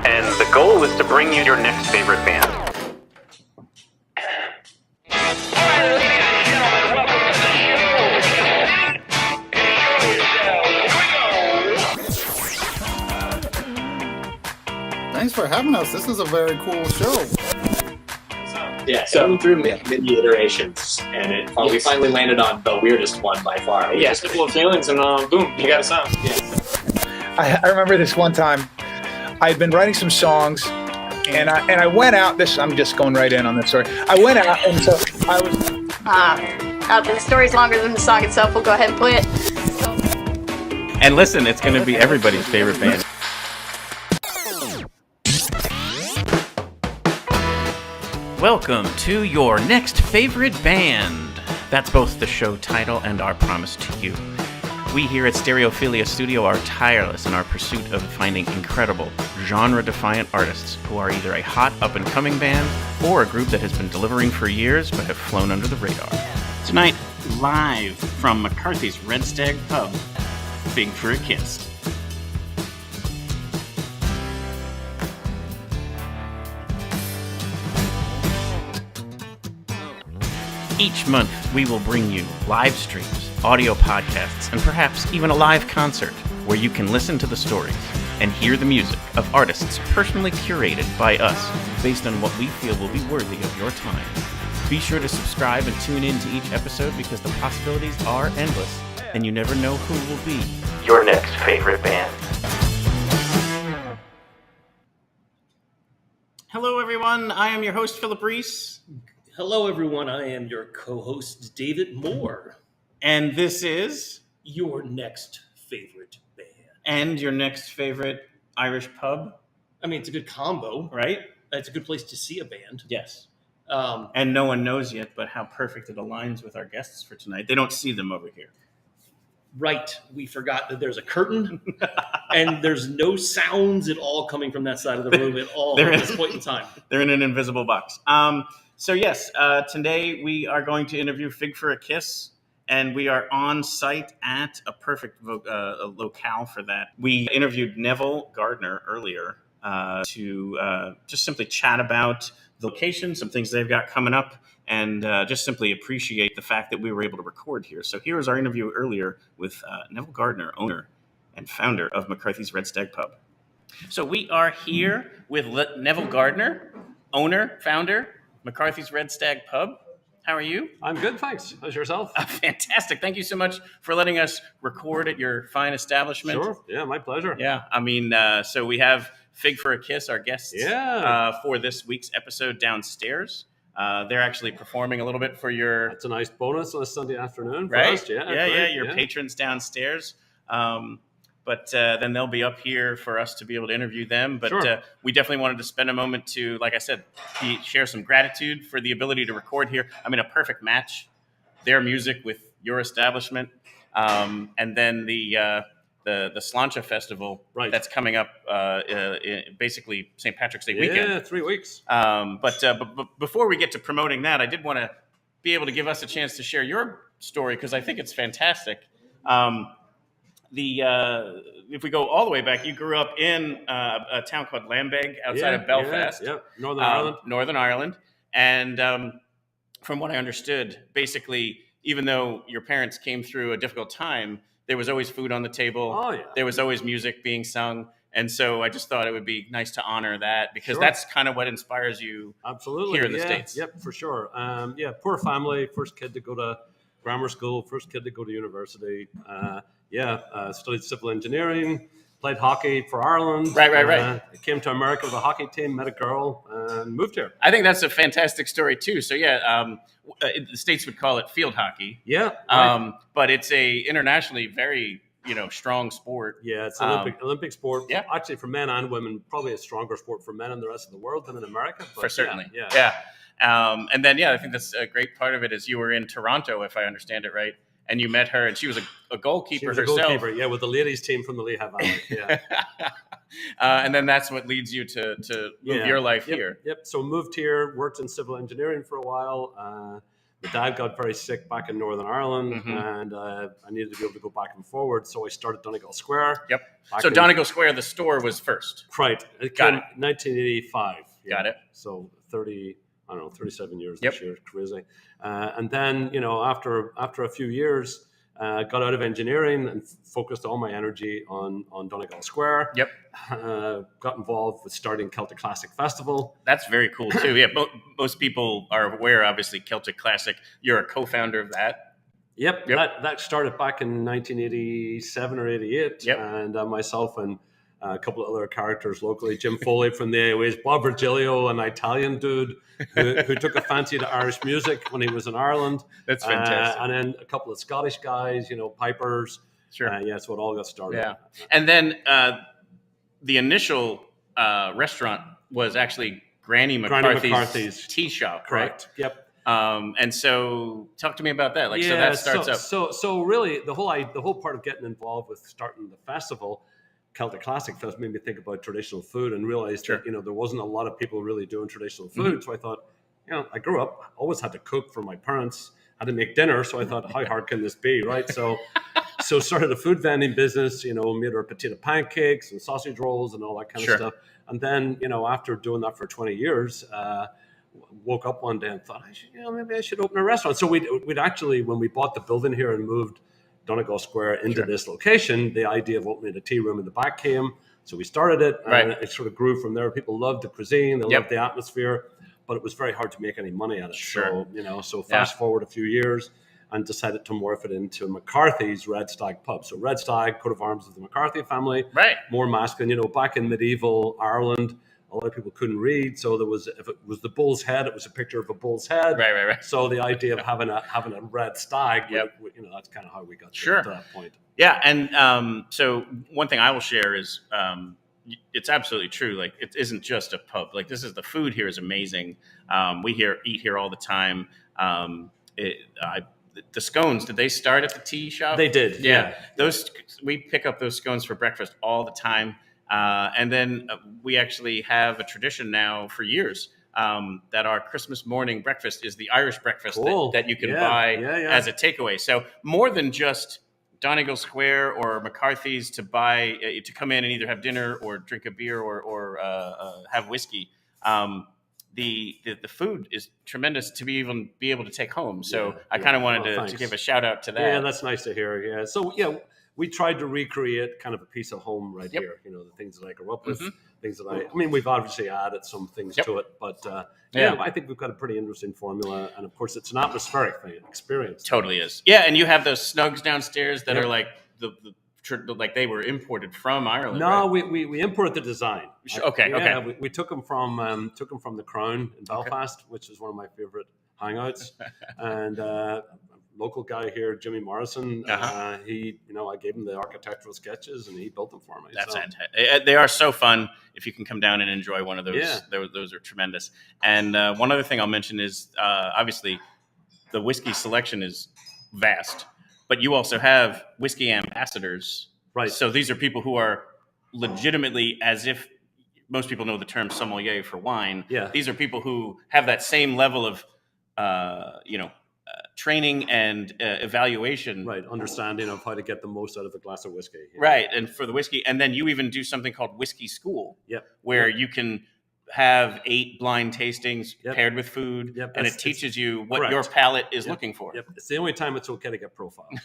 and the goal is to bring you your next favorite band. Thanks for having us. This is a very cool show. Yeah, so through many iterations, and we finally landed on the weirdest one by far. Yeah, simple feelings, and boom, you got a sound. I remember this one time. I had been writing some songs, and I went out. I'm just going right in on this story. I went out, and so I was. The story's longer than the song itself. We'll go ahead and play it. And listen, it's going to be everybody's favorite band. Welcome to your next favorite band. That's both the show title and our promise to you. We here at Stereophilia Studio are tireless in our pursuit of finding incredible, genre-defiant artists who are either a hot up-and-coming band or a group that has been delivering for years but have flown under the radar. Tonight, live from McCarthy's Red Stag pub, Fig for a Kiss. Each month, we will bring you live streams, audio podcasts, and perhaps even a live concert where you can listen to the stories and hear the music of artists personally curated by us based on what we feel will be worthy of your time. Be sure to subscribe and tune in to each episode because the possibilities are endless and you never know who will be your next favorite band. Hello, everyone. I am your host, Philip Reese. Hello, everyone. I am your co-host, David Moore. And this is your next favorite band. And your next favorite Irish pub. I mean, it's a good combo, right? It's a good place to see a band. Yes. And no one knows yet, but how perfect it aligns with our guests for tonight. They don't see them over here. Right. We forgot that there's a curtain, and there's no sounds at all coming from that side of the room at all at this point in time. They're in an invisible box. So yes, today we are going to interview Fig for a Kiss, and we are on site at a perfect locale for that. We interviewed Neville Gardner earlier to just simply chat about the location, some things they've got coming up, and just simply appreciate the fact that we were able to record here. So here is our interview earlier with Neville Gardner, owner and founder of McCarthy's Red Stag Pub. So we are here with Neville Gardner, owner, founder, McCarthy's Red Stag Pub. How are you? I'm good, thanks. How's yourself? Fantastic. Thank you so much for letting us record at your fine establishment. Sure. Yeah, my pleasure. Yeah. I mean, so we have Fig for a Kiss, our guests, for this week's episode downstairs. They're actually performing a little bit for your... That's a nice bonus on a Sunday afternoon for right? us. Your patrons downstairs. But then they'll be up here for us to be able to interview them. But sure. We definitely wanted to spend a moment to, like I said, share some gratitude for the ability to record here. I mean, a perfect match, their music with your establishment. And then the Slainté Festival that's coming up basically St. Patrick's Day weekend. Yeah, 3 weeks. But before we get to promoting that, I did want to be able to give us a chance to share your story because I think it's fantastic. If we go all the way back, you grew up in a town called Lambeg outside of Belfast. Yeah, Northern Ireland. And from what I understood, basically, even though your parents came through a difficult time, there was always food on the table. Oh, yeah. There was always music being sung. And so I just thought it would be nice to honor that because that's kind of what inspires you here in the States. Yep, for sure. Poor family, first kid to go to grammar school, first kid to go to university. Studied civil engineering, played hockey for Ireland. Right. Came to America with a hockey team, met a girl, and moved here. I think that's a fantastic story, too. So, the States would call it field hockey. Yeah. Right. But it's a internationally very, strong sport. Yeah, it's an Olympic sport. Yeah. Actually, for men and women, probably a stronger sport for men in the rest of the world than in America. For certainly. Yeah. And then, I think that's a great part of it is you were in Toronto, if I understand it right. And you met her, and she was a goalkeeper herself. She was a goalkeeper, with the ladies' team from the Lehigh Valley. Yeah. And then that's what leads you to move your life here. Yep. So moved here, worked in civil engineering for a while, My dad got very sick back in Northern Ireland, Mm-hmm. and I needed to be able to go back and forward. So I started Donegal Square. Yep. So Donegal Square, the store was first. Right. It Got came 1985. Got it. So 37 years Yep. this year, crazy. And then, after a few years, got out of engineering and focused all my energy on Donegal Square. Yep. Got involved with starting Celtic Classic Festival. That's very cool too. Yeah, most people are aware, obviously, Celtic Classic. You're a co-founder of that. Yep. That started back in 1987 or 88. Yep. And myself and a couple of other characters locally, Jim Foley from the AOAs, Bob Virgilio, an Italian dude who took a fancy to Irish music when he was in Ireland. That's fantastic. And then a couple of Scottish guys, pipers. Sure. So it all got started. Yeah. And then the initial restaurant was actually Granny McCarthy's tea shop, Correct. Right? Yep. And so talk to me about that. So that starts up. So really the whole part of getting involved with starting the festival, Celtic Classic Fest, made me think about traditional food and realized that, there wasn't a lot of people really doing traditional food. Mm-hmm. So I thought, I grew up, always had to cook for my parents, had to make dinner. So I thought, how hard can this be? Right. So started a food vending business, made our potato pancakes and sausage rolls and all that kind of stuff. And then, after doing that for 20 years, woke up one day and thought, maybe I should open a restaurant. So we'd actually, when we bought the building here and moved Donegal Square into this location, the idea of opening a tea room in the back came. So we started it, and it sort of grew from there. People loved the cuisine, they loved the atmosphere, but it was very hard to make any money at it. Sure. So fast forward a few years and decided to morph it into McCarthy's Red Stag pub. So Red Stag, coat of arms of the McCarthy family, more masculine. Back in medieval Ireland, a lot of people couldn't read, so if it was the bull's head, it was a picture of a bull's head. Right. So the idea of having a red stag, that's kind of how we got to that point. Yeah, and so one thing I will share is it's absolutely true. Like, it isn't just a pub. Like, this is, the food here is amazing. We eat here all the time. The scones, did they start at the tea shop? They did. Yeah. We pick up those scones for breakfast all the time. And then we actually have a tradition now for years that our Christmas morning breakfast is the Irish breakfast that you can buy as a takeaway. So more than just Donegal Square or McCarthy's to come in and either have dinner or drink a beer or have whiskey. The food is tremendous to be able to take home. So I kind of wanted to give a shout out to that. Yeah, that's nice to hear. Yeah. So we tried to recreate kind of a piece of home right here. The things that I grew up with, things that we've obviously added some things to it, but I think we've got a pretty interesting formula. And of course, it's an atmospheric experience. Totally is. Yeah, and you have those snugs downstairs that are like like they were imported from Ireland. No, right? we imported the design. Okay. We took them from the Crown in Belfast, which is one of my favorite hangouts, and. Local guy here, Jimmy Morrison. He, I gave him the architectural sketches, and he built them for me. That's fantastic. They are so fun. If you can come down and enjoy one of those, those are tremendous. And one other thing I'll mention is obviously the whiskey selection is vast, but you also have whiskey ambassadors. Right. So these are people who are legitimately, as if most people know the term sommelier for wine. Yeah. These are people who have that same level of, training and evaluation, understanding of how to get the most out of a glass of whiskey, and for the whiskey. And then you even do something called whiskey school, where you can have 8 blind tastings paired with food, and it teaches you what your palate is looking for. It's the only time it's okay to get profiled.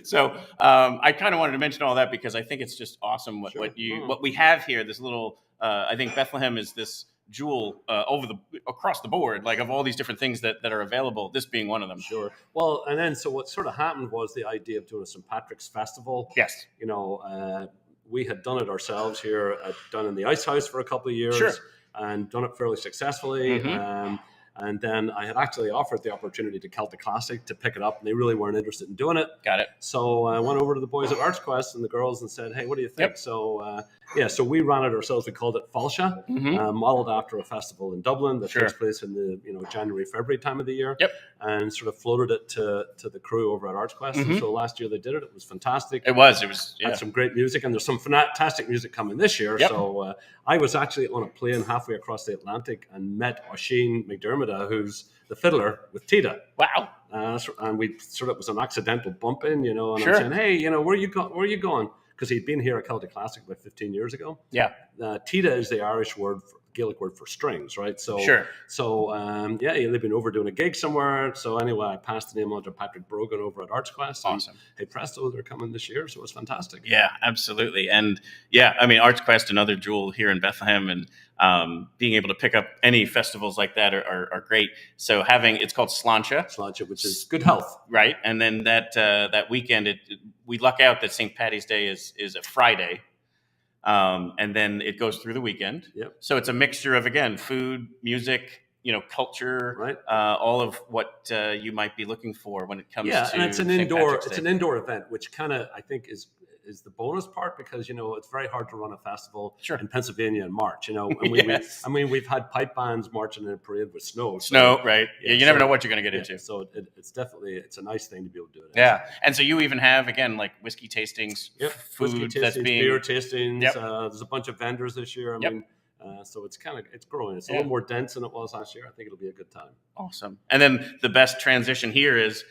So I kind of wanted to mention all that because I think it's just awesome what we have here. This little I think Bethlehem is this jewel across the board, like of all these different things that are available, this being one of them. Sure. Well, and then so what sort of happened was the idea of doing a St. Patrick's Festival. Yes. We had done it ourselves here, done in the Ice House for a couple of years, and done it fairly successfully. And then I had actually offered the opportunity to Celtic Classic to pick it up, and they really weren't interested in doing it. Got it. So I went over to the boys at ArtsQuest and the girls and said, hey, what do you think? So so we ran it ourselves. We called it Falsha, modeled after a festival in Dublin that takes place in the January, February time of the year. And sort of floated it to the crew over at ArtsQuest. And so last year they did it. It was fantastic. It was had some great music, and there's some fantastic music coming this year. So I was actually on a plane halfway across the Atlantic and met Oisin McDermott Canada, who's the fiddler with Tita. Wow. And we sort of, it was an accidental bump in, and Sure. I'm saying, hey, where are you going? Because he'd been here at Celtic Classic about 15 years ago. Yeah. Tita is the Irish Gaelic word for strings, right? So, sure. So, they've been over doing a gig somewhere. So anyway, I passed the name on to Patrick Brogan over at ArtsQuest. Awesome. Hey, presto, they're coming this year, so it's fantastic. Yeah, absolutely. And yeah, I mean, ArtsQuest, another jewel here in Bethlehem, and being able to pick up any festivals like that are great. So it's called Slainté, which is good health, right? And then that weekend, we luck out that St. Paddy's Day is a Friday. And then it goes through the weekend. Yep. So it's a mixture of, again, food, music, culture, right? All of what you might be looking for when it comes to and it's an St. indoor Patrick's Day. It's an indoor event, which kind of I think is the bonus part, because it's very hard to run a festival in Pennsylvania in March. And we've had pipe bands marching in a parade with snow. Right? Yeah, you never know what you're going to get into. So it's definitely a nice thing to be able to do it. Yeah, and so you even have, again, like whiskey tastings, food whiskey that's tastings, being beer tastings. Yep. There's a bunch of vendors this year. I mean. So it's growing. It's a little more dense than it was last year. I think it'll be a good time. Awesome. And then the best transition here is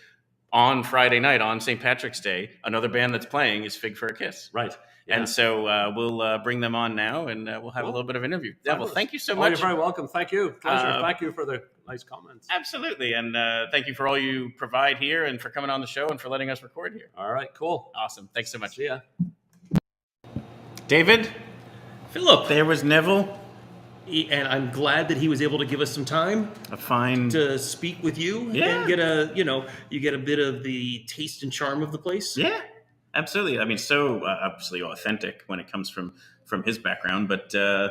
on Friday night, on St. Patrick's Day, another band that's playing is Fig for a Kiss. Right. Yeah. And so we'll bring them on now, and we'll have a little bit of interview. Yeah, well, thank you so much. You're very welcome. Thank you. Pleasure. Thank you for the nice comments. Absolutely. And thank you for all you provide here and for coming on the show and for letting us record here. All right, cool. Awesome. Thanks so much. See ya. David? Phillip. There was Neville. And I'm glad that he was able to give us some time to speak with you and get you get a bit of the taste and charm of the place. Yeah, absolutely. I mean, so obviously authentic when it comes from his background, but you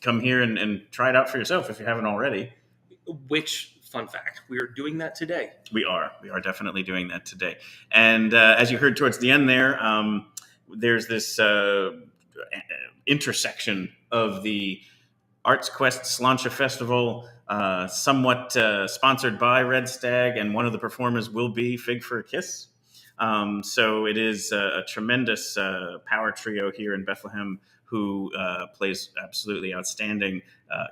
come here and try it out for yourself if you haven't already. Which, fun fact, we are doing that today. We are definitely doing that today. And as you heard towards the end there, there's this intersection of the ArtsQuest Slainté Festival, somewhat sponsored by Red Stag, and one of the performers will be Fig for a Kiss. So it is a tremendous power trio here in Bethlehem who plays absolutely outstanding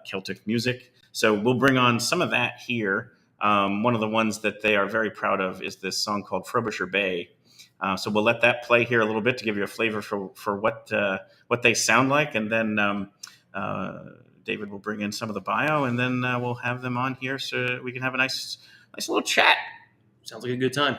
Celtic music. So we'll bring on some of that here. One of the ones that they are very proud of is this song called Frobisher Bay. So we'll let that play here a little bit to give you a flavor for what they sound like, and then David will bring in some of the bio, and then we'll have them on here so we can have a nice little chat. Sounds like a good time.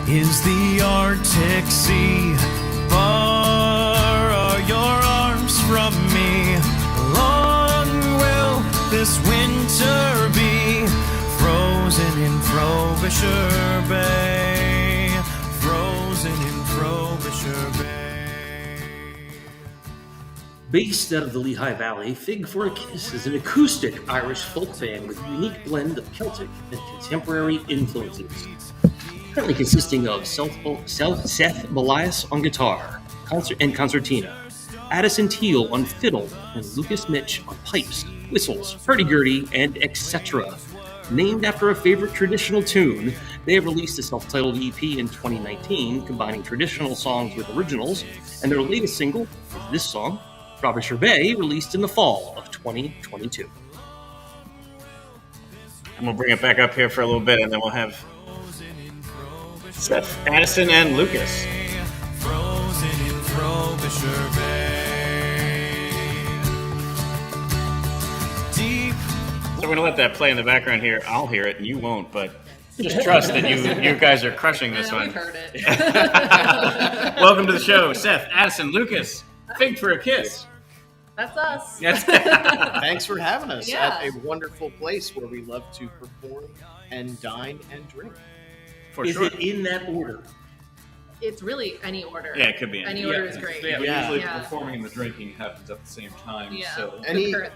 Is the Arctic Sea, far are your arms from me. Long will this winter be, frozen in Frobisher Bay, frozen in Frobisher Bay. Based out of the Lehigh Valley, Fig for a Kiss is an acoustic Irish folk band with a unique blend of Celtic and contemporary influences. Currently consisting of Seth Baliles on guitar and concertina, Addyson Teal on fiddle, and Lucas Mitsch on pipes, whistles, hurdy-gurdy, and etcetera. Named after a favorite traditional tune, they have released a self-titled EP in 2019, combining traditional songs with originals, and their latest single is this song, Frobisher Bay, released in the fall of 2022. And we'll bring it back up here for a little bit, and then we'll have Seth, Addyson, and Lucas. Frozen in Frobisher Bay. Deep. So we're going to let that play in the background here. I'll hear it, and you won't, but just trust that you guys are crushing this one. We've heard it. Welcome to the show, Seth, Addyson, Lucas, Fig for a Kiss. That's us. Yes. Thanks for having us at a wonderful place where we love to perform and dine and drink. For Is sure. it in that order? it's really any order. Yeah, it could be any order is great. Yeah, usually performing and the drinking happens at the same time. Yeah. So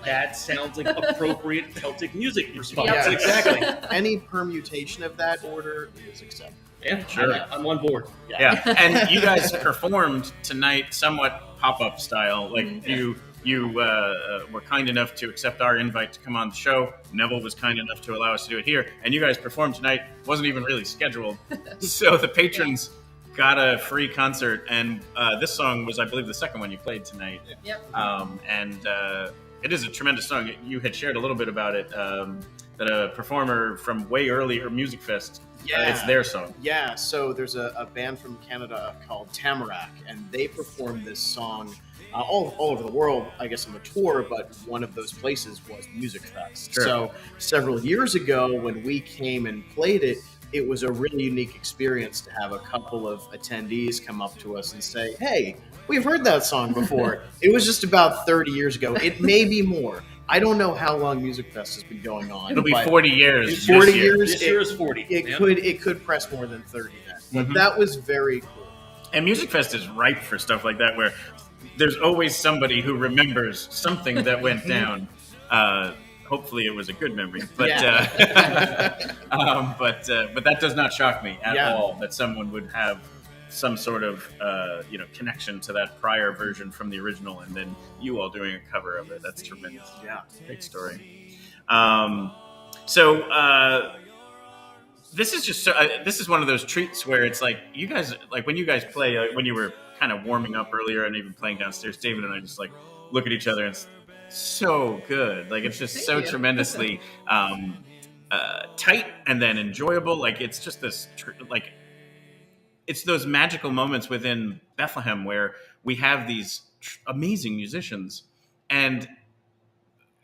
that sounds like appropriate Celtic music response. Yeah, Exactly. Any permutation of that order is acceptable. Yeah, Sure. I'm on board. Yeah, and you guys performed tonight somewhat pop-up style. Like you were kind enough to accept our invite to come on the show. Neville was kind enough to allow us to do it here, and you guys performed tonight. Wasn't even really scheduled, so the patrons got a free concert. And this song was, I believe, the second one you played tonight. Yep. And it is a tremendous song. You had shared a little bit about it. That a performer from way earlier, Music Fest. It's their song. Yeah, so there's a band from Canada called Tamarack, and they performed this song all over the world, I guess, on the tour, but one of those places was Music Fest. Sure. So several years ago, when we came and played it, it was a really unique experience to have a couple of attendees come up to us and say, hey, we've heard that song before. It was just about 30 years ago. It may be more. I don't know how long Music Fest has been going on. It'll be 40 years. 40 years. This year is 40. It could press more than 30 then. But that was very cool. And Music Fest is ripe for stuff like that, where there's always somebody who remembers something that went down. Hopefully, it was a good memory, but but that does not shock me at all that someone would have some sort of connection to that prior version from the original, and then you all doing a cover of it. That's tremendous. Yeah, great story. This is just this is one of those treats where it's like you guys, like when you guys play, when you were kind of warming up earlier and even playing downstairs, David and I just like look at each other and it's so good. Like it's just so tremendously tight and then enjoyable. Like it's just this it's those magical moments within Bethlehem where we have these amazing musicians and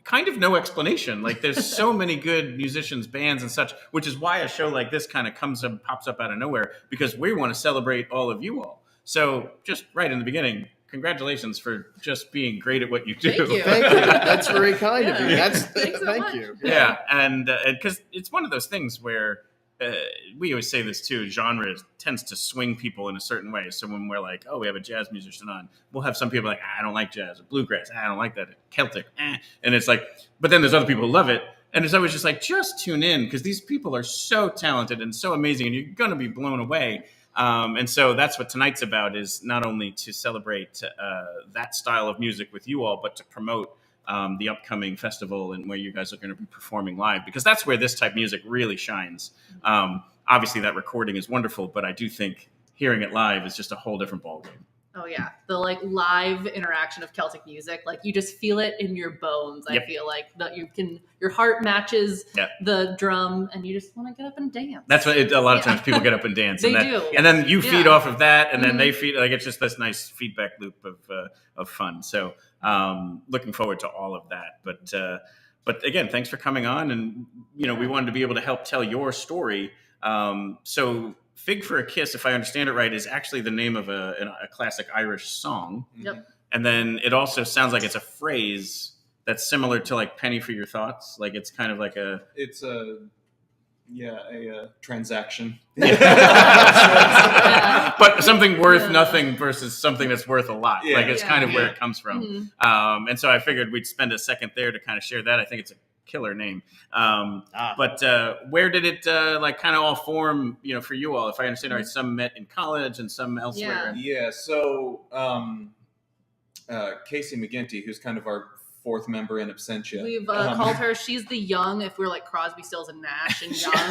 kind of no explanation. Like there's so many good musicians, bands and such, which is why a show like this kind of pops up out of nowhere, because we want to celebrate all of you all. So just right in the beginning, congratulations for just being great at what you do. Thank you. Thank you. That's very kind of you. Thank you. Yeah, and because it's one of those things where we always say this too, genre tends to swing people in a certain way. So when we're like, oh, we have a jazz musician on, we'll have some people like, I don't like jazz, or bluegrass, I don't like that, Celtic, and it's like, but then there's other people who love it. And it's always just like, just tune in, because these people are so talented and so amazing, and you're going to be blown away. And so that's what tonight's about, is not only to celebrate that style of music with you all, but to promote the upcoming festival and where you guys are going to be performing live, because that's where this type of music really shines. Obviously, that recording is wonderful, but I do think hearing it live is just a whole different ballgame. Oh yeah, the live interaction of Celtic music, you just feel it in your bones. I feel like that your heart matches the drum, and you just want to get up and dance. That's what a lot of times people get up and dance. They and do, and then you feed off of that, and then they feed. It's just this nice feedback loop of fun. So looking forward to all of that. But again, thanks for coming on, and we wanted to be able to help tell your story. So. Fig for a Kiss, if I understand it right, is actually the name of a classic Irish song. Yep. And then it also sounds like it's a phrase that's similar to like penny for your thoughts. Like it's kind of like a transaction. But something worth nothing versus something that's worth a lot. Like it's kind of where it comes from. And so I figured we'd spend a second there to kind of share that. I think it's a killer name. But where did it kind of all form, for you all? If I understand right, some met in college and some elsewhere. Yeah. So Casey McGinty, who's kind of our fourth member in absentia. We've called her, she's the young, if we're like Crosby, Stills, and Nash and young. So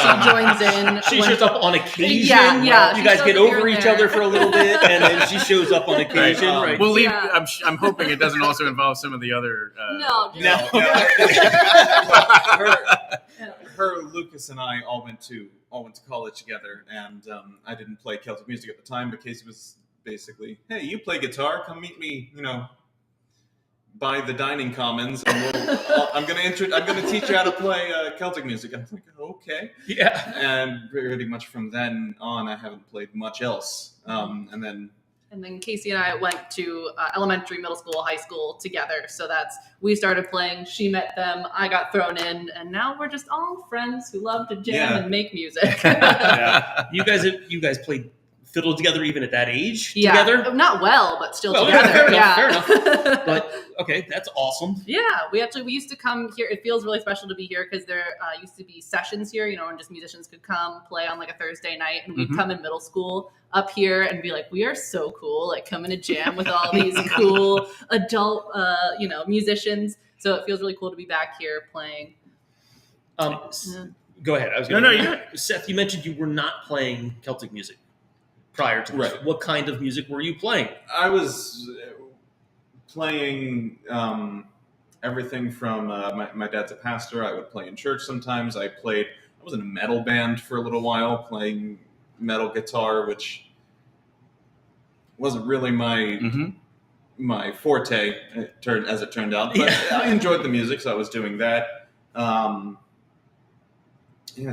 she joins in. She shows up on occasion. Yeah. You guys get over each other for a little bit, and then she shows up on occasion. Right. We'll leave. I'm hoping it doesn't also involve some of the other. No. Her, Lucas, and I all went to college together, and I didn't play Celtic music at the time, but Casey was basically, hey, you play guitar, come meet me, by the dining commons, and I'm gonna teach you how to play Celtic music. I'm like, okay, yeah. And pretty much from then on, I haven't played much else. And then Casey and I went to elementary, middle school, high school together. So we started playing. She met them. I got thrown in, and now we're just all friends who love to jam and make music. You guys played fiddle together even at that age Yeah, together? not well, but still Well, together. fair enough. But okay, that's awesome. Yeah, we used to come here. It feels really special to be here because there used to be sessions here, and just musicians could come play on like a Thursday night, and we'd come in middle school up here and be like, we are so cool, like come in a jam with all these cool adult, musicians. So it feels really cool to be back here playing. Go ahead. Seth, you mentioned you were not playing Celtic music prior to this. Right. What kind of music were you playing? I was playing everything from my dad's a pastor. I would play in church sometimes. I was in a metal band for a little while, playing metal guitar, which wasn't really my forte, as it turned out. But I enjoyed the music, so I was doing that.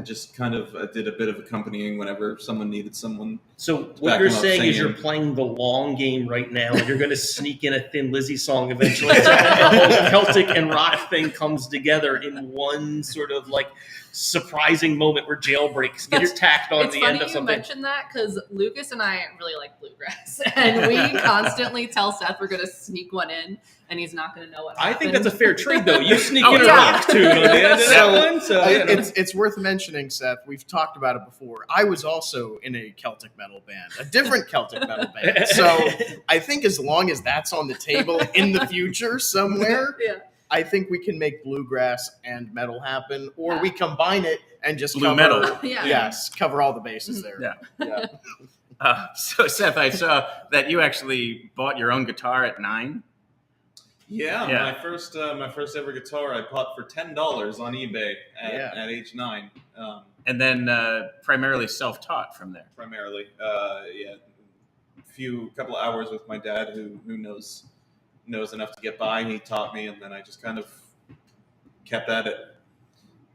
Just kind of did a bit of accompanying whenever someone needed someone. So what you're saying is you're playing the long game right now, and you're going to sneak in a Thin Lizzy song eventually. So the whole Celtic and rock thing comes together in one sort of like surprising moment where Jailbreaks gets tacked on the end of something. It's funny you mentioned that because Lucas and I really like bluegrass, and we constantly tell Seth we're going to sneak one in, and he's not going to know what happened. I think that's a fair trade, though. You sneak in a rock tune on the end of that one. So it's worth mentioning, Seth. We've talked about it before. I was also in a Celtic metal band, a different Celtic metal band. So I think as long as that's on the table in the future somewhere, I think we can make bluegrass and metal happen, or we combine it and just Blue metal. Cover all the bases there. So Seth, I saw that you actually bought your own guitar at 9. My first ever guitar I bought for $10 on eBay at age 9. And then primarily self-taught from there. Primarily, couple of hours with my dad who knows enough to get by. He taught me, and then I just kind of kept at it,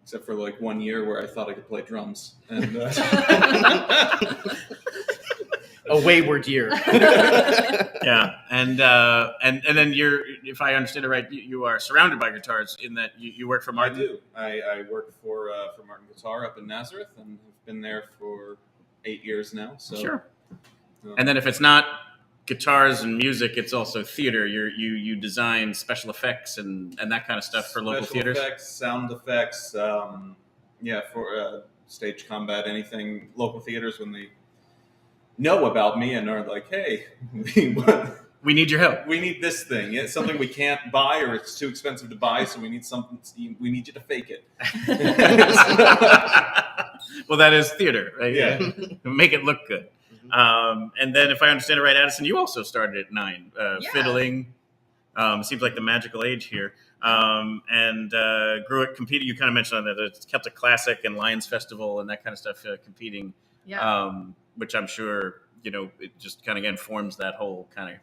except for like 1 year where I thought I could play drums. And a wayward year. And then if I understood it right, you are surrounded by guitars in that you work for Martin. I do. I work for Martin Guitar up in Nazareth, and have been there for 8 years now. So sure. And then if it's not guitars and music, it's also theater. You design special effects and that kind of stuff for local theaters. Special effects, sound effects, for stage combat, anything. Local theaters, when they know about me and are like, hey, we need your help. We need this thing. It's something we can't buy, or it's too expensive to buy, so we need something. We need you to fake it. Well, that is theater, right? Yeah. Make it look good. And then, if I understand it right, Addyson, you also started at 9, fiddling. Seems like the magical age here. And grew up competing. You kind of mentioned that it's Celtic Classic and Lions Festival and that kind of stuff, competing. Which I'm sure it just kind of again forms that whole kind of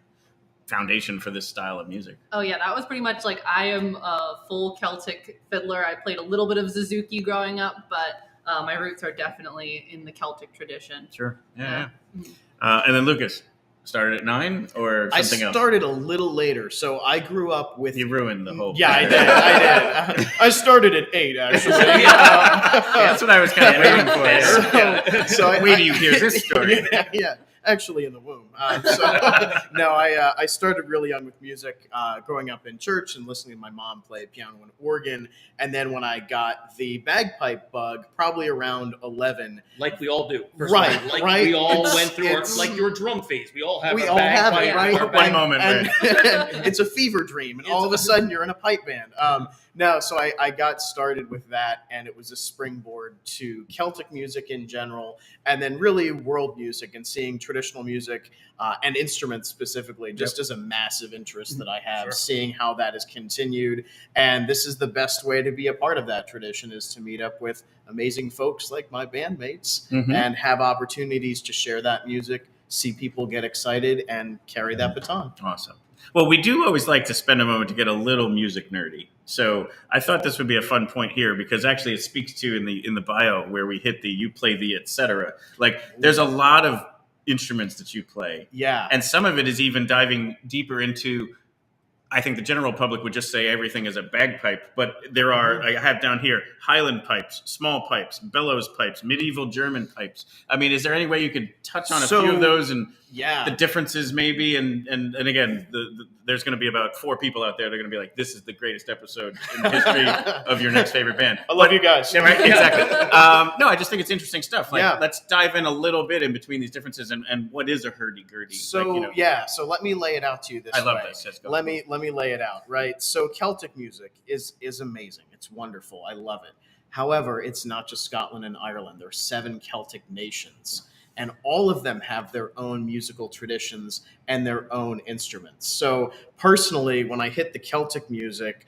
foundation for this style of music. Oh yeah, that was pretty much like I am a full Celtic fiddler. I played a little bit of Suzuki growing up, but my roots are definitely in the Celtic tradition. Sure. Yeah. And then Lucas started at 9 or something else? I started a little later. So I grew up with... You ruined the whole... Yeah, I did. I started at 8, actually. That's what I was kind of waiting for. So wait till you hear this story. Yeah. Actually in the womb. I started really young with music, growing up in church and listening to my mom play piano and organ. And then when I got the bagpipe bug, probably around 11. Like we all do. Right. We all went through like your drum phase. We all have a bagpipe. Right? One moment. And it's a fever dream. And all of a sudden you're in a pipe band. So I got started with that, and it was a springboard to Celtic music in general, and then really world music and seeing traditional music and instruments specifically, just as a massive interest that I have, seeing how that has continued. And this is the best way to be a part of that tradition, is to meet up with amazing folks like my bandmates and have opportunities to share that music, see people get excited, and carry that baton. Awesome. Well, we do always like to spend a moment to get a little music nerdy. So I thought this would be a fun point here, because actually it speaks to in the bio where we hit you play the etcetera. Like there's a lot of instruments that you play. Yeah. And some of it is even diving deeper into I think the general public would just say everything is a bagpipe, but there are, I have down here, Highland pipes, small pipes, bellows pipes, medieval German pipes. I mean, is there any way you could touch on a few of those and the differences maybe? And again, there's going to be about 4 people out there that are going to be like, this is the greatest episode in the history of your next favorite band. I love you guys. Yeah, right? Exactly. No, I just think it's interesting stuff. Like, let's dive in a little bit in between these differences and what is a hurdy-gurdy? So, so let me lay it out to you this way. I love this. Let me lay it out, right? So Celtic music is amazing. It's wonderful. I love it. However, it's not just Scotland and Ireland. There are 7 Celtic nations, and all of them have their own musical traditions and their own instruments. So personally, when I hit the Celtic music,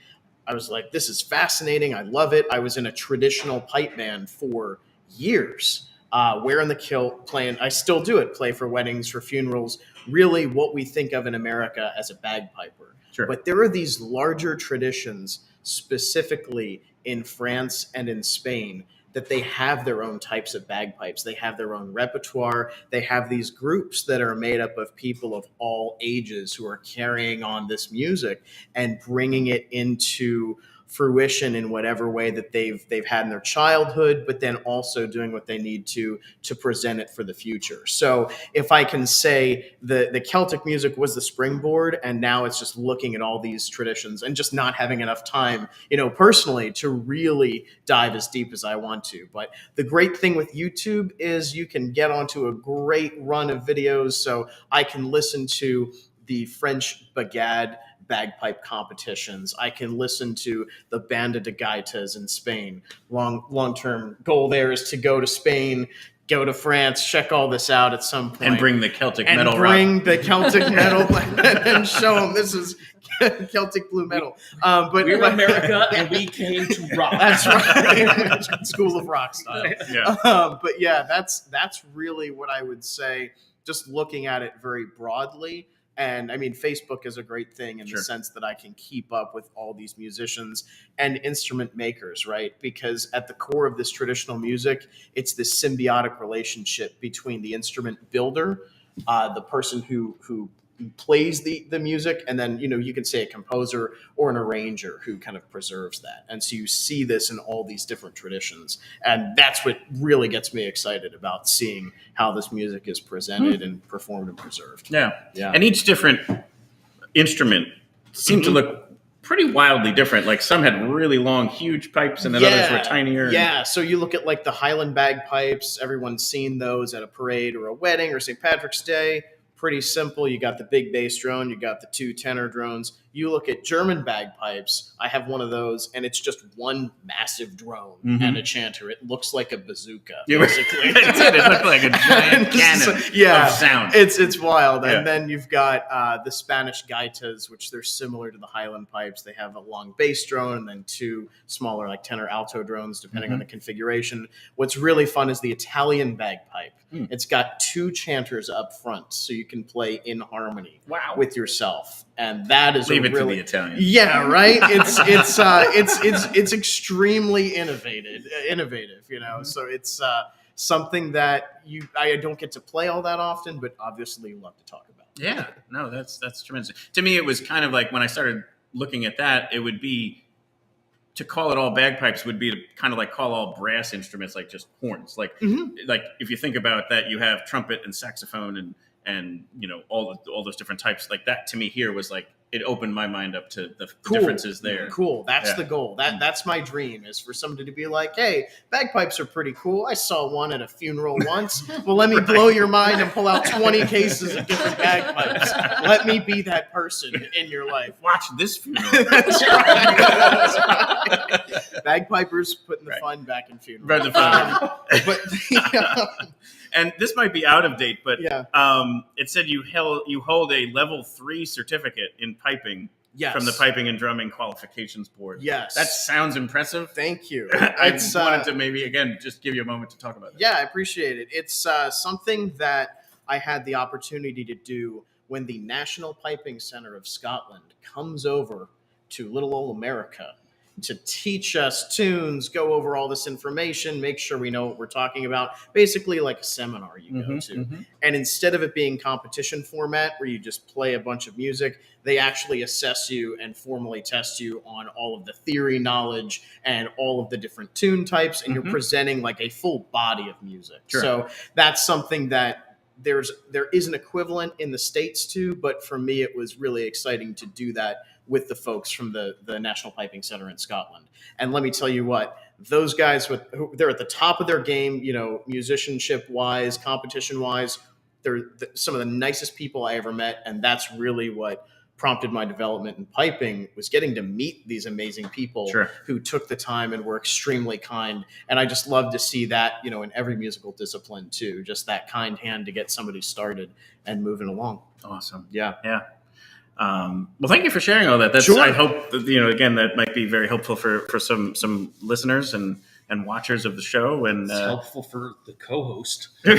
I was like, this is fascinating. I love it. I was in a traditional pipe band for years, wearing the kilt, playing. I still do it, play for weddings, for funerals, really what we think of in America as a bagpiper. Sure. But there are these larger traditions, specifically in France and in Spain, that they have their own types of bagpipes. They have their own repertoire. They have these groups that are made up of people of all ages who are carrying on this music and bringing it into fruition in whatever way that they've had in their childhood, but then also doing what they need to present it for the future. So if I can say the Celtic music was the springboard, and now it's just looking at all these traditions and just not having enough time, personally, to really dive as deep as I want to. But the great thing with YouTube is you can get onto a great run of videos. So I can listen to the French Bagad bagpipe competitions. I can listen to the Banda de Gaitas in Spain. Long-term goal there is to go to Spain, go to France, check all this out at some point. And bring the Celtic metal rock. And bring the Celtic metal and show them this is Celtic blue metal. But we're America and we came to rock. That's right. School of Rock style. Yeah. But yeah, that's really what I would say, just looking at it very broadly. And I mean, Facebook is a great thing in the sense that I can keep up with all these musicians and instrument makers, right? Because at the core of this traditional music, it's this symbiotic relationship between the instrument builder, the person who plays the music, and then, you can say a composer or an arranger who kind of preserves that. And so you see this in all these different traditions. And that's what really gets me excited about seeing how this music is presented and performed and preserved. Yeah. And each different instrument seemed to look pretty wildly different. Like some had really long, huge pipes, and then others were tinier. Yeah. So you look at like the Highland bagpipes, everyone's seen those at a parade or a wedding or St. Patrick's Day. Pretty simple. You got the big bass drone, you got the 2 tenor drones. You look at German bagpipes. I have one of those, and it's just one massive drone and a chanter. It looks like a bazooka, basically. It looked like a giant cannon of sound. It's wild. Yeah. And then you've got the Spanish gaitas, which they're similar to the Highland pipes. They have a long bass drone and then 2 smaller, like tenor alto drones, depending on the configuration. What's really fun is the Italian bagpipe. It's got 2 chanters up front, so you can play in harmony with yourself, and that is leave it to the Italian. Yeah, right. It's extremely innovative. So it's something that I don't get to play all that often, but obviously love to talk about. Yeah, no, that's tremendous. To me, it was kind of like when I started looking at that, it would be. To call it all bagpipes would be to kind of like call all brass instruments like just horns. Like if you think about that, you have trumpet and saxophone and all those different types. Like that to me here was like it opened my mind up to the differences there. Cool. That's the goal. That's my dream, is for somebody to be like, hey, bagpipes are pretty cool. I saw one at a funeral once. Well, let me blow your mind and pull out 20 cases of different bagpipes. Let me be that person in your life. Watch this funeral. That's right. Bagpipers putting the fun back in funerals. And this might be out of date, but it said you hold a level 3 certificate in piping from the Piping and Drumming Qualifications Board. Yes. That sounds impressive. Thank you. I wanted to maybe, again, just give you a moment to talk about that. Yeah, I appreciate it. It's something that I had the opportunity to do when the National Piping Center of Scotland comes over to little old America. to teach us tunes, go over all this information, make sure we know what we're talking about. Basically like a seminar you go to. And instead of it being competition format where you just play a bunch of music, they actually assess you and formally test you on all of the theory knowledge and all of the different tune types. And you're presenting like a full body of music. Sure. So that's something that there is an equivalent in the States too, but for me, it was really exciting to do that with the folks from the National Piping Center in Scotland. And let me tell you what, those guys, they're at the top of their game, musicianship wise, competition wise. They're some of the nicest people I ever met. And that's really what prompted my development in piping, was getting to meet these amazing people who took the time and were extremely kind. And I just love to see that, in every musical discipline too, just that kind hand to get somebody started and moving along. Awesome. Yeah. Well, thank you for sharing all that. Sure. I hope that, again, that might be very helpful for some listeners and watchers of the show. And It's helpful for the co-host. So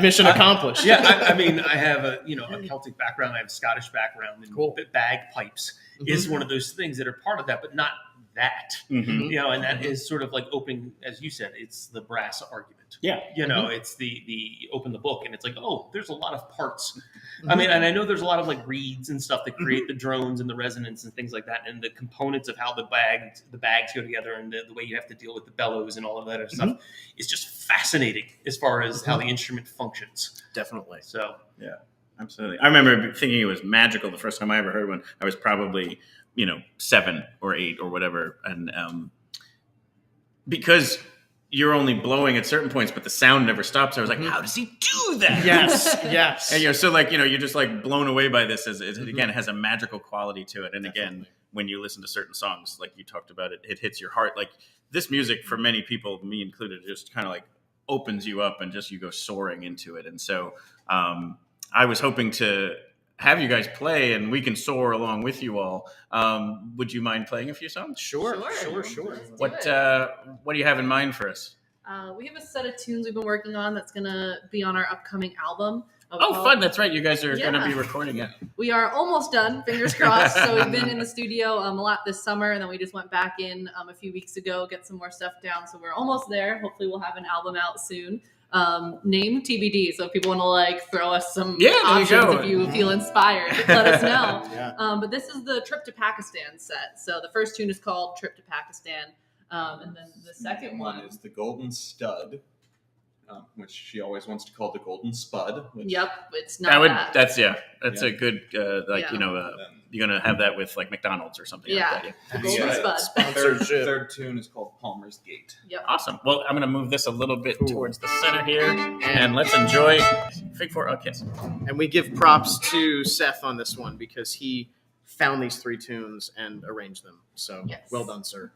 mission accomplished. Yeah, I mean, I have a Celtic background. I have a Scottish background, and bagpipes is one of those things that are part of that, but not that. And that is sort of like opening, as you said, it's the brass argument. Yeah. It's the open the book, and it's like, oh, there's a lot of parts. I mean, and I know there's a lot of like reeds and stuff that create the drones and the resonance and things like that, and the components of how the bags go together, and the way you have to deal with the bellows and all of that other stuff is just fascinating as far as how the instrument functions. Definitely. So yeah, absolutely. I remember thinking it was magical the first time I ever heard one. I was probably 7 or 8 or whatever, and because you're only blowing at certain points, but the sound never stops. I was like, how does he do that? Yes. And so like, you're just like blown away by this as it again has a magical quality to it. And again, when you listen to certain songs, like you talked about it hits your heart. Like this music for many people, me included, just kind of like opens you up and just, you go soaring into it. And so I was hoping to have you guys play and we can soar along with you all. Would you mind playing a few songs? Sure. What do you have in mind for us? We have a set of tunes we've been working on that's going to be on our upcoming album. Fun. That's right. You guys are going to be recording it. We are almost done, fingers crossed. So we've been in the studio a lot this summer, and then we just went back in a few weeks ago, get some more stuff down. So we're almost there. Hopefully we'll have an album out soon. Name TBD. So if people want to throw us some options, if you feel inspired, let us know. But this is the Trip to Pakistan set. So the first tune is called Trip to Pakistan. And then the second one is the Golden Stud, which she always wants to call the Golden Spud. Yep, it's not that. That's a good, you're going to have that with like McDonald's or something like that. The Golden Spud. Third tune is called Palmer's Gate. Yep. Awesome. Well, I'm going to move this a little bit towards the center here, and let's enjoy Fig for a Kiss. And we give props to Seth on this one because he found these 3 tunes and arranged them. So well done, sir.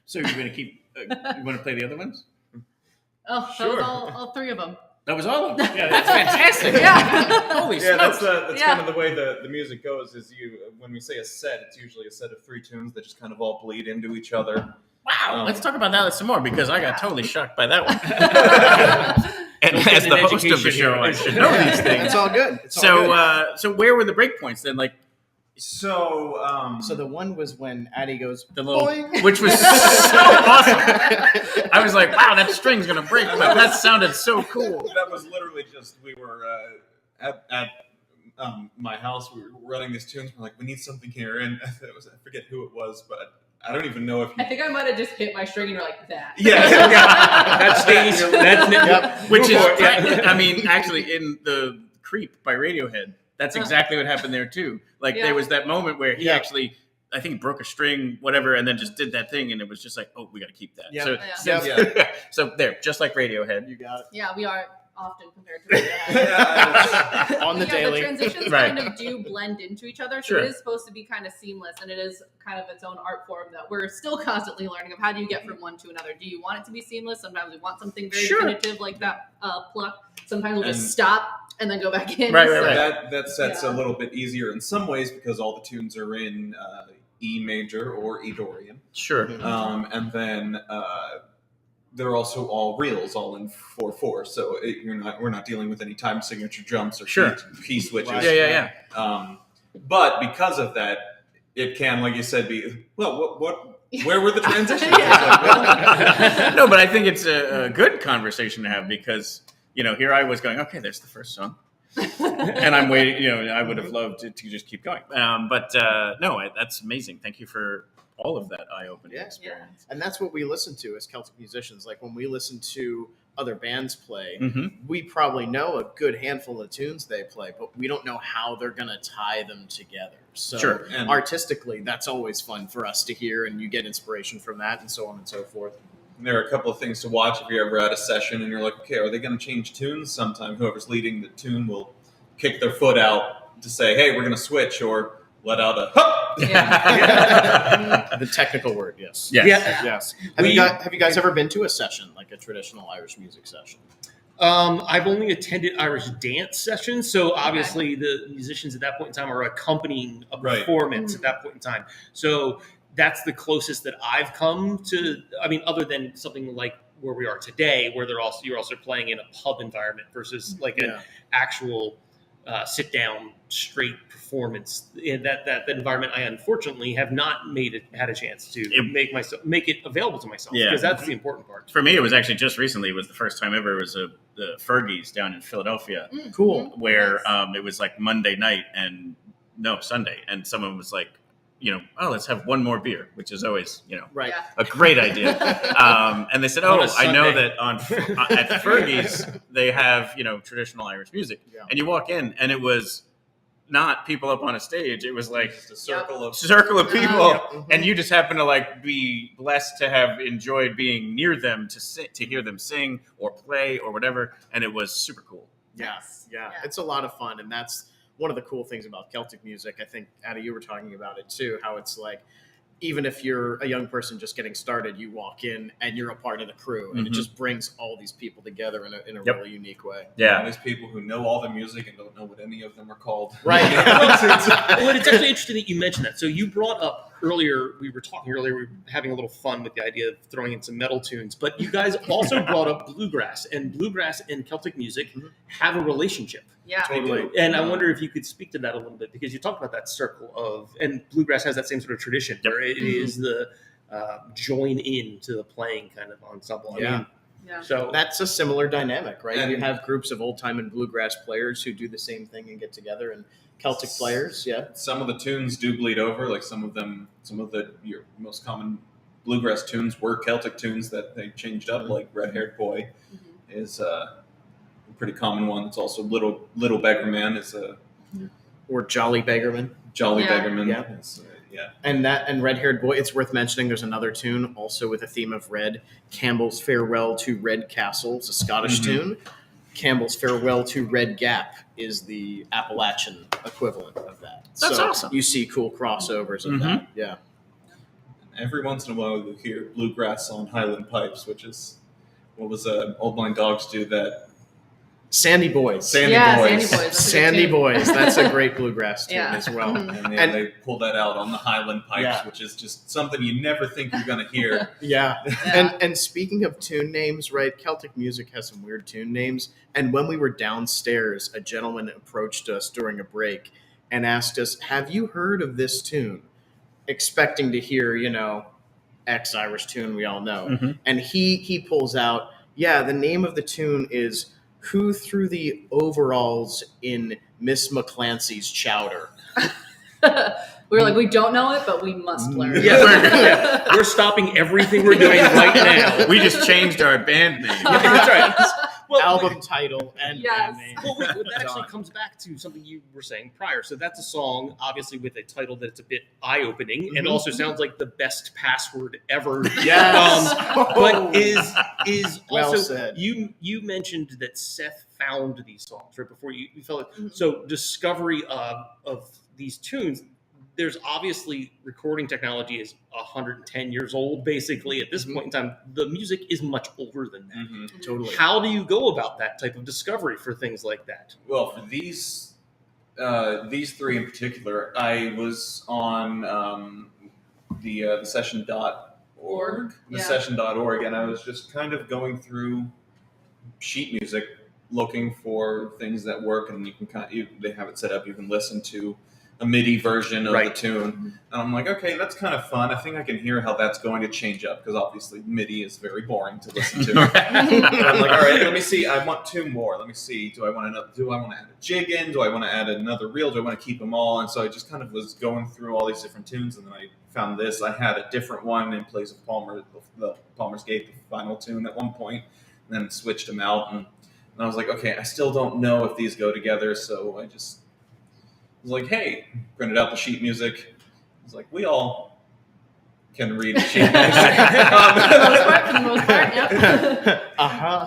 So you're going to keep? You want to play the other ones? Oh, that Sure. was all three of them. That was all of them. Yeah, that's fantastic. Yeah. Holy Yeah, smokes. that's kind of the way the music goes. Is when we say a set, it's usually a set of 3 tunes that just kind of all bleed into each other. Wow. Let's talk about that some more because I got totally shocked by that one. And as the host of the show, I should know these things. It's all good. It's all good. So where were the breakpoints then? Like, So the one was when Addy goes the little, boing. which was so awesome. I was like, wow, that string's gonna break, but that sounded so cool. That was literally just we were at my house. We were running these tunes. We're like, we need something here, and I forget who it was, but I don't even know if I think I might have just hit my string and you're like that. Yeah, That's stays. That's Which is, I mean, actually, in the Creep by Radiohead, that's exactly what happened there too. Like there was that moment where he actually, I think, broke a string, whatever, and then just did that thing, and it was just like, oh, we got to keep that. Yeah. So there, just like Radiohead. You got it. Yeah, we are often compared to Radiohead. On the daily. The transitions Right. kind of do blend into each other, so Sure. it is supposed to be kind of seamless, and it is kind of its own art form that we're still constantly learning of. How do you get from one to another? Do you want it to be seamless? Sometimes we want something very definitive like that pluck. Sometimes we'll just stop and then go back in. Right. that set's a little bit easier in some ways because all the tunes are in E major or E Dorian. Sure. And then they're also all reels, all in 4/4. So we're not dealing with any time signature jumps or key switches. Right. Yeah. But because of that, it can, like you said, be where were the transitions? No, but I think it's a good conversation to have because here I was going, okay, there's the first song. And I'm waiting, I would have loved to just keep going. But that's amazing. Thank you for all of that eye-opening experience. And that's what we listen to as Celtic musicians. Like when we listen to other bands play, we probably know a good handful of tunes they play, but we don't know how they're going to tie them together. So artistically, that's always fun for us to hear, and you get inspiration from that and so on and so forth. And there are a couple of things to watch if you're ever at a session and you're like, okay, are they going to change tunes sometime? Whoever's leading the tune will kick their foot out to say, hey, we're going to switch, or let out a hup. The technical word, yes. Yes. Have you guys ever been to a session, like a traditional Irish music session? I've only attended Irish dance sessions, so obviously the musicians at that point in time are accompanying a performance at that point in time. So that's the closest that I've come to. I mean, other than something like where we are today, where you're also playing in a pub environment versus like an actual sit down straight performance. In that environment, I unfortunately have not had a chance to make it available to myself because that's the important part. For me, it was actually just recently. It was the first time ever. It was the Fergie's down in Philadelphia. Cool. Where it was like Monday night Sunday, and someone was like, let's have one more beer, which is always, a great idea. And they said, I know that at Fergie's, they have, traditional Irish music. Yeah. And you walk in and it was not people up on a stage. It was like just a circle of people. And you just happen to be blessed to have enjoyed being near them to hear them sing or play or whatever. And it was super cool. Yes. Yeah. It's a lot of fun. And that's one of the cool things about Celtic music. I think, Addy, you were talking about it too, how it's like, even if you're a young person just getting started, you walk in and you're a part of the crew, and it just brings all these people together in a really unique way. Yeah, and there's people who know all the music and don't know what any of them are called. Right. Well, it's actually interesting that you mentioned that. So you brought up earlier, we were having a little fun with the idea of throwing in some metal tunes, but you guys also brought up bluegrass, and bluegrass and Celtic music have a relationship. Yeah, totally. And I wonder if you could speak to that a little bit, because you talked about that circle and bluegrass has that same sort of tradition where it is the join in to the playing kind of ensemble. I mean, so that's a similar dynamic, right? And you have groups of old time and bluegrass players who do the same thing and get together, and Celtic players. Yeah, some of the tunes do bleed over. Like some of your most common bluegrass tunes were Celtic tunes that they changed up. Like Red Haired Boy is a pretty common one. It's also Little Beggar Man is or Jolly Beggarman. Beggarman. Yeah. And Red Haired Boy, it's worth mentioning there's another tune also with a theme of red. Campbell's Farewell to Red Castle. It's a Scottish tune. Campbell's Farewell to Red Gap is the Appalachian equivalent of that. That's awesome. You see cool crossovers of that. Yeah. every once in a while you hear bluegrass on Highland pipes, which is what was Old Blind Dogs do that. Sandy Boys. Sandy Boys. Sandy Boys. That's a great bluegrass tune as well. And they pull that out on the Highland pipes, which is just something you never think you're going to hear. And speaking of tune names, right? Celtic music has some weird tune names. And when we were downstairs, a gentleman approached us during a break and asked us, "Have you heard of this tune?" Expecting to hear, X Irish tune we all know. And he pulls out, the name of the tune is "Who Threw the Overalls in Miss McClancy's Chowder?" We were like, we don't know it, but we must learn. We're stopping everything we're doing right now. We just changed our band name. That's right. Well, album title and band name. Well, that actually comes back to something you were saying prior. So that's a song, obviously, with a title that's a bit eye-opening, and also sounds like the best password ever. Yes. But is well also said. You mentioned that Seth found these songs right before you felt it. So discovery of these tunes. There's obviously recording technology is 110 years old, basically. At this point in time, the music is much older than that. Totally. How do you go about that type of discovery for things like that? Well, for these three in particular, I was on the session.org, session.org, and I was just kind of going through sheet music, looking for things that work, and you can they have it set up. You can listen to a MIDI version of the tune. And I'm like, okay, that's kind of fun. I think I can hear how that's going to change up, because obviously MIDI is very boring to listen to. And I'm like, all right, let me see. I want two more. Let me see. Do I want to add a jig in? Do I want to add another reel? Do I want to keep them all? And so I just kind of was going through all these different tunes, and then I found this. I had a different one in place of the Palmer's Gate, the final tune at one point, and then switched them out. And I was like, okay, I still don't know if these go together, so I just was like, hey, printed out the sheet music. I was like, we all can read sheet music. For the most part,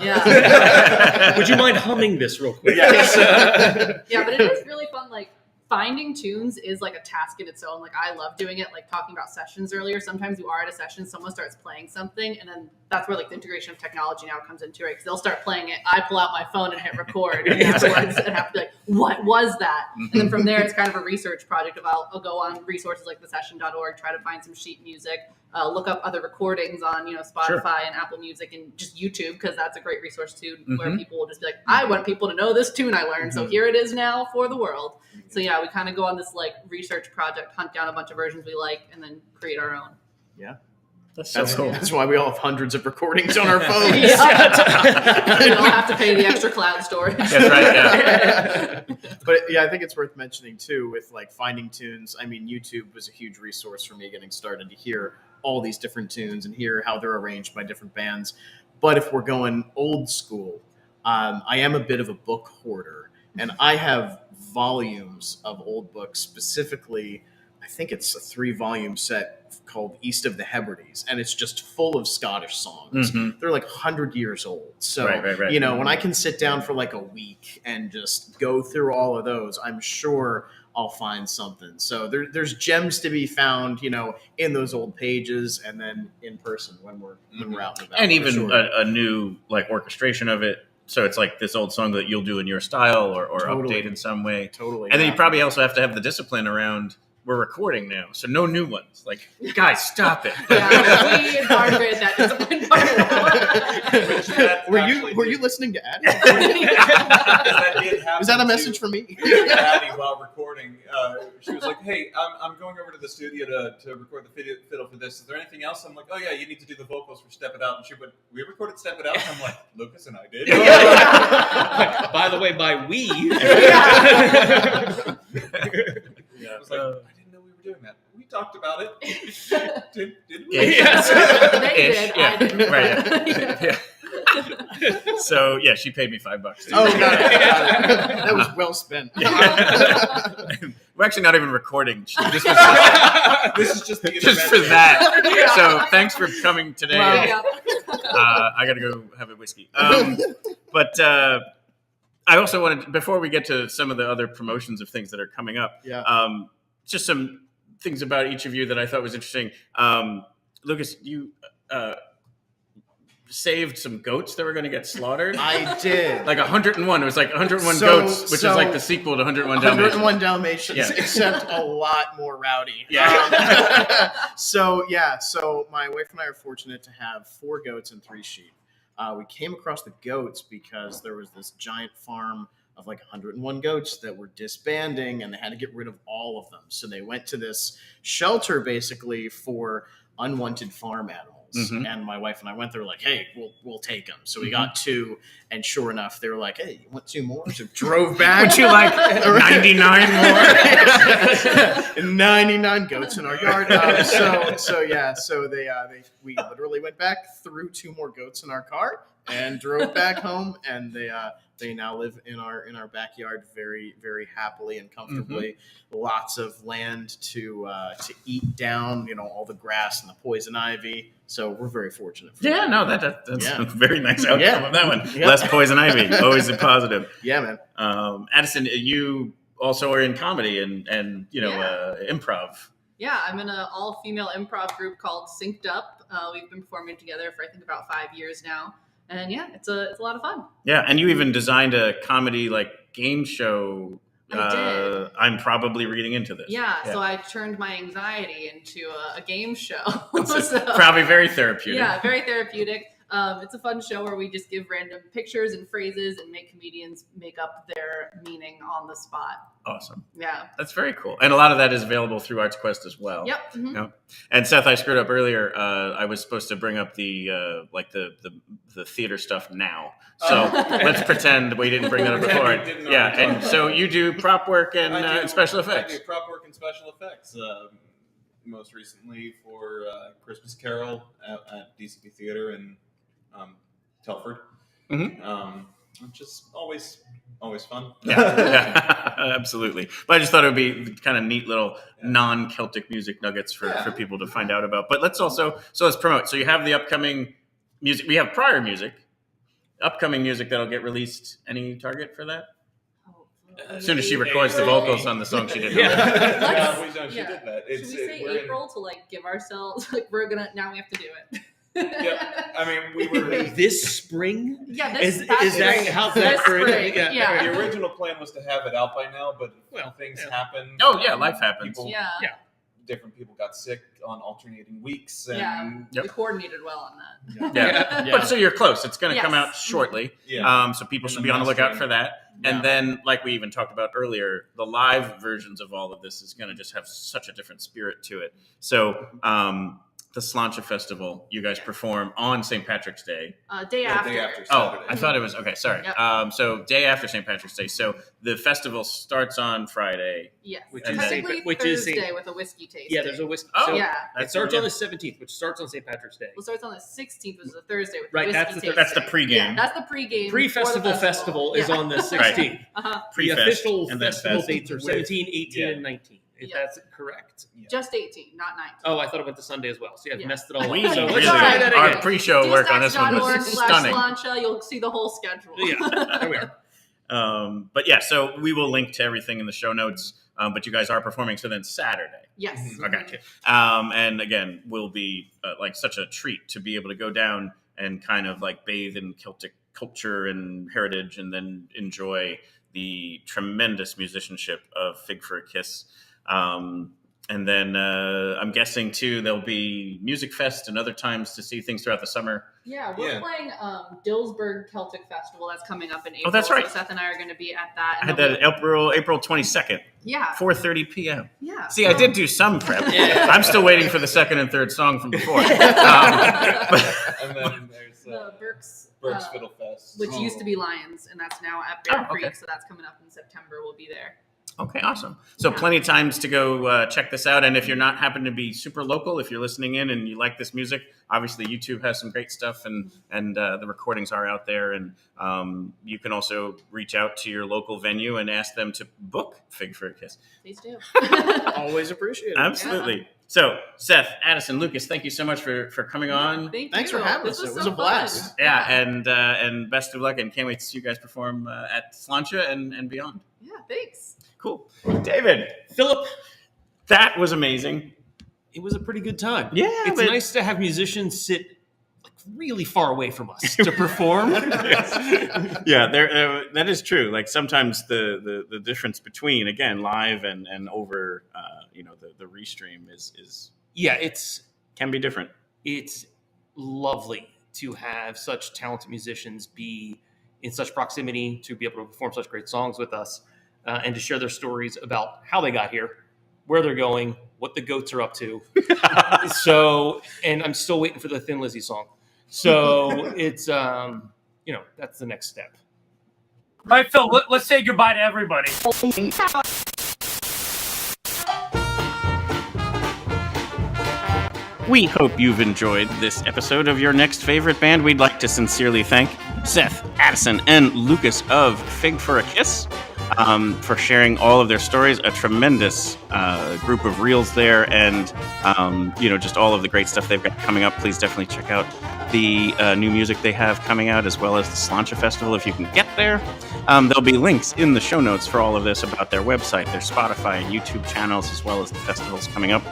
yeah. Would you mind humming this real quick? Yeah, but it is really fun. Like, finding tunes is like a task in its own. Like, I love doing it. Like, talking about sessions earlier, sometimes you are at a session, someone starts playing something, and then that's where like the integration of technology now comes into it, because they'll start playing it, I pull out my phone and hit record, and afterwards I have to be like, what was that? And then from there it's kind of a research project of I'll go on resources like the session.org, try to find some sheet music, look up other recordings on Spotify and Apple Music and just YouTube, because that's a great resource too, where people will just be like, I want people to know this tune I learned, so here it is now for the world. So yeah, we kind of go on this like research project, hunt down a bunch of versions we like, and then create our own. Yeah. That's so cool. That's why we all have hundreds of recordings on our phones. We don't have to pay the extra cloud storage. That's right, yeah. But yeah, I think it's worth mentioning too, with like finding tunes. I mean, YouTube was a huge resource for me getting started to hear all these different tunes and hear how they're arranged by different bands. But if we're going old school, I am a bit of a book hoarder, and I have volumes of old books, specifically I think it's a 3-volume set called East of the Hebrides, and it's just full of Scottish songs. They're like 100 years old. So, right. When I can sit down for like a week and just go through all of those, I'm sure I'll find something. So there's gems to be found, in those old pages, and then in person when we're out and about. And even a new like orchestration of it. So it's like this old song that you'll do in your style or update in some way. Totally. And then you probably also have to have the discipline around, we're recording now, so no new ones. Like, guys, stop it. Yeah, we are great at that discipline part. Were you listening to Addy? Was that a message for me? Addy, while recording, she was like, hey, I'm going over to the studio to record the fiddle for this. Is there anything else? I'm like, oh yeah, you need to do the vocals for Step It Out. And she went, we recorded Step It Out? And I'm like, Lucas and I did. By the way, by we. I was like, I didn't know we were doing that. We talked about it. Did we? Yes. They did. Yeah. I didn't. Right. Yeah. So yeah, she paid me $5. Oh, got it. That was well spent. We're actually not even recording. This is just for that. So thanks for coming today. Wow. I got to go have a whiskey. But I also wanted, before we get to some of the other promotions of things that are coming up, just some things about each of you that I thought was interesting. Lucas, you saved some goats that were going to get slaughtered. I did. Like 101. It was like 101 goats, which is like the sequel to 101 Dalmatians. 101 Dalmatians, Yeah. except a lot more rowdy. Yeah. So my wife and I are fortunate to have 4 goats and 3 sheep. We came across the goats because there was this giant farm of like 101 goats that were disbanding, and they had to get rid of all of them. So they went to this shelter basically for unwanted farm animals. Mhm. And my wife and I went there like, hey, we'll take them. So we got 2, and sure enough, they were like, hey, you want 2 more? So drove back. Would you like 99 more? 99 goats in our yard. We literally went back, threw 2 more goats in our car, and drove back home. And they now live in our backyard very, very happily and comfortably. Lots of land to eat down, all the grass and the poison ivy. So we're very fortunate. Yeah, no, that's a very nice outcome of that one. Yeah. Less poison ivy, always a positive. Yeah, man. Addison, you also are in comedy and improv. Yeah, I'm in an all-female improv group called Synced Up. We've been performing together for I think about 5 years now, and yeah, it's a lot of fun. Yeah, and you even designed a comedy game show. I did. I'm probably reading into this. Yeah, so I turned my anxiety into a game show. Probably very therapeutic. Yeah, very therapeutic. It's a fun show where we just give random pictures and phrases and make comedians make up their meaning on the spot. Awesome. Yeah. That's very cool. And a lot of that is available through Arts Quest as well. Yep. Mm-hmm. Yep. And Seth, I screwed up earlier. I was supposed to bring up the theater stuff now. So let's pretend we didn't bring that up before. And so you do prop work and special effects. I do prop work and special effects. Most recently for Christmas Carol at DCP Theater in Telford. Mm-hmm. Which is always fun. Yeah, absolutely. But I just thought it would be kind of neat little non-Celtic music nuggets for people to find out about. But let's promote. So you have the upcoming music. We have prior music, upcoming music that'll get released. Any target for that? As soon as she records the vocals on the song she did. She did that. Should we say April to give ourselves now we have to do it. Yeah, I mean, we were this spring. Yeah, is that how's that for? Spring. Yeah. The original plan was to have it out by now, but things happen. Oh yeah, life happens. Different people got sick on alternating weeks. And we coordinated well on that. Yeah. But so you're close. It's going to come out shortly. Yeah. So people should be on the lookout for that. Yeah. And then, like we even talked about earlier, the live versions of all of this is going to just have such a different spirit to it. So the Slainté Festival, you guys perform on St. Patrick's Day. Day after. Oh, I thought it was, okay, sorry. Yep. So day after St. Patrick's Day. So the festival starts on Friday. Yes. Which is Thursday with a whiskey tasting. Yeah, there's a whiskey. Oh, so yeah. It starts on the 17th, which starts on St. Patrick's Day. Well, starts on the 16th, which is a Thursday with right, the whiskey tasting. That's the pregame. Yeah, that's the pregame. Pre-festival festival is on the 16th. Uh-huh. The official festival fest. dates are 17, 18, and 19. If that's correct. Just 18, not 19. Oh, I thought it went to Sunday as well. So I've messed it all up. We So let's really, try that again. our pre-show work on this one was stunning. Slainté, you'll see the whole schedule. Yeah, there we are. But yeah, so we will link to everything in the show notes. But you guys are performing, so then Saturday. Yes. Okay. And again, will be such a treat to be able to go down and kind of bathe in Celtic culture and heritage, and then enjoy the tremendous musicianship of Fig for a Kiss. And then I'm guessing too there'll be Music Fest and other times to see things throughout the summer. Yeah, we're playing Dillsburg Celtic Festival that's coming up in April. Oh, that's right. So Seth and I are going to be at that. I had that April 22nd. Yeah. 4:30 p.m. Yeah. See, I did do some prep. I'm still waiting for the second and third song from before. And then there's the Burke's Fiddle Fest, which used to be Lions, and that's now at Bear Creek. So that's coming up in September. We'll be there. Okay, awesome. So plenty of times to go check this out. And if you're not happen to be super local, if you're listening in and you like this music, obviously YouTube has some great stuff, and the recordings are out there. And you can also reach out to your local venue and ask them to book Fig for a Kiss. Please do. Always appreciate it. Absolutely. Yeah. So Seth, Addison, Lucas, thank you so much for coming on. Thanks for having us. It was a blast. Yeah, and best of luck, and can't wait to see you guys perform at Slainté and beyond. Yeah, thanks. Cool. David, Phillip, that was amazing. it was a pretty good time. Yeah, it's nice to have musicians sit like really far away from us to perform. Yeah, that is true. Like sometimes the difference between again live and over the restream is can be different. It's lovely to have such talented musicians be in such proximity to be able to perform such great songs with us and to share their stories about how they got here, where they're going, what the goats are up to. And I'm still waiting for the Thin Lizzy song. So it's, that's the next step. All right, Phil, let's say goodbye to everybody. We hope you've enjoyed this episode of Your Next Favorite Band. We'd like to sincerely thank Seth, Addyson, and Lucas of Fig for a Kiss for sharing all of their stories. A tremendous group of reels there, and just all of the great stuff they've got coming up. Please definitely check out the new music they have coming out, as well as the Slainté Festival if you can get there. There'll be links in the show notes for all of this about their website, their Spotify and YouTube channels, as well as the festivals coming up.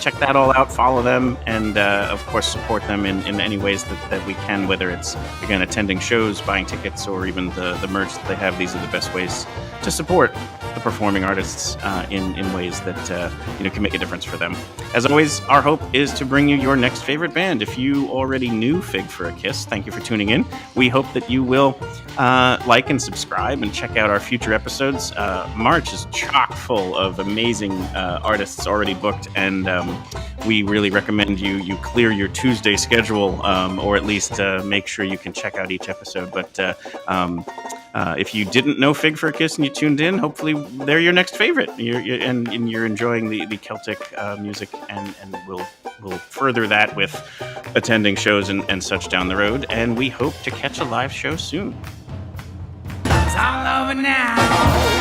Check that all out, follow them, and of course support them in any ways that we can, whether it's, again, attending shows, buying tickets, or even the merch that they have. These are the best ways to support the performing artists in ways that can make a difference for them. As always, our hope is to bring you your next favorite band. If you already knew Fig for a Kiss, thank you for tuning in. We hope that you will like and subscribe and check out our future episodes. March is chock full of amazing artists already booked, and we really recommend you clear your Tuesday schedule, or at least make sure you can check out each episode. But if you didn't know Fig for a Kiss and you tuned in, hopefully they're your next favorite. You're enjoying the Celtic music, and we'll further that with attending shows and such down the road. And we hope to catch a live show soon. It's all over now.